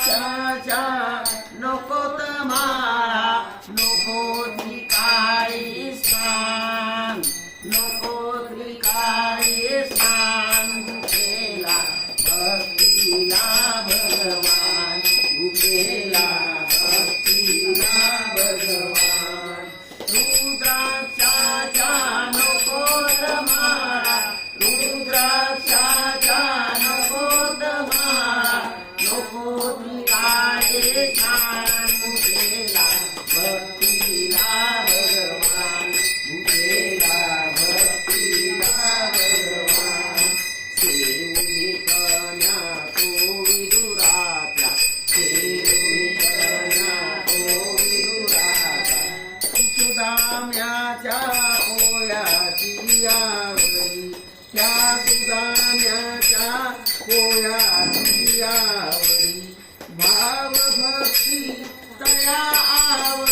रुद्राक्षाच्या नकोत माळा नको त्रिकाळी स्नान नको त्रिकाळी स्नान भुकेला भक्तीला भगवान भुकेला भक्तीला भगवान रुद्राक्षाच्या नकोत माळा रुद्राक्षाच्या नकोत माळा नको त्रिकाळी स्नान भुकेला भक्तीला भगवान भुकेला भक्तीला भगवान सेवनी कन्या तो विदुराचा सेवनी कन्या तो विदुराचा सुदाम्याच्या पोयाची आवडी त्या सुदाम्याच्या पोयाची आवडी भाव भक्ती तया आवडी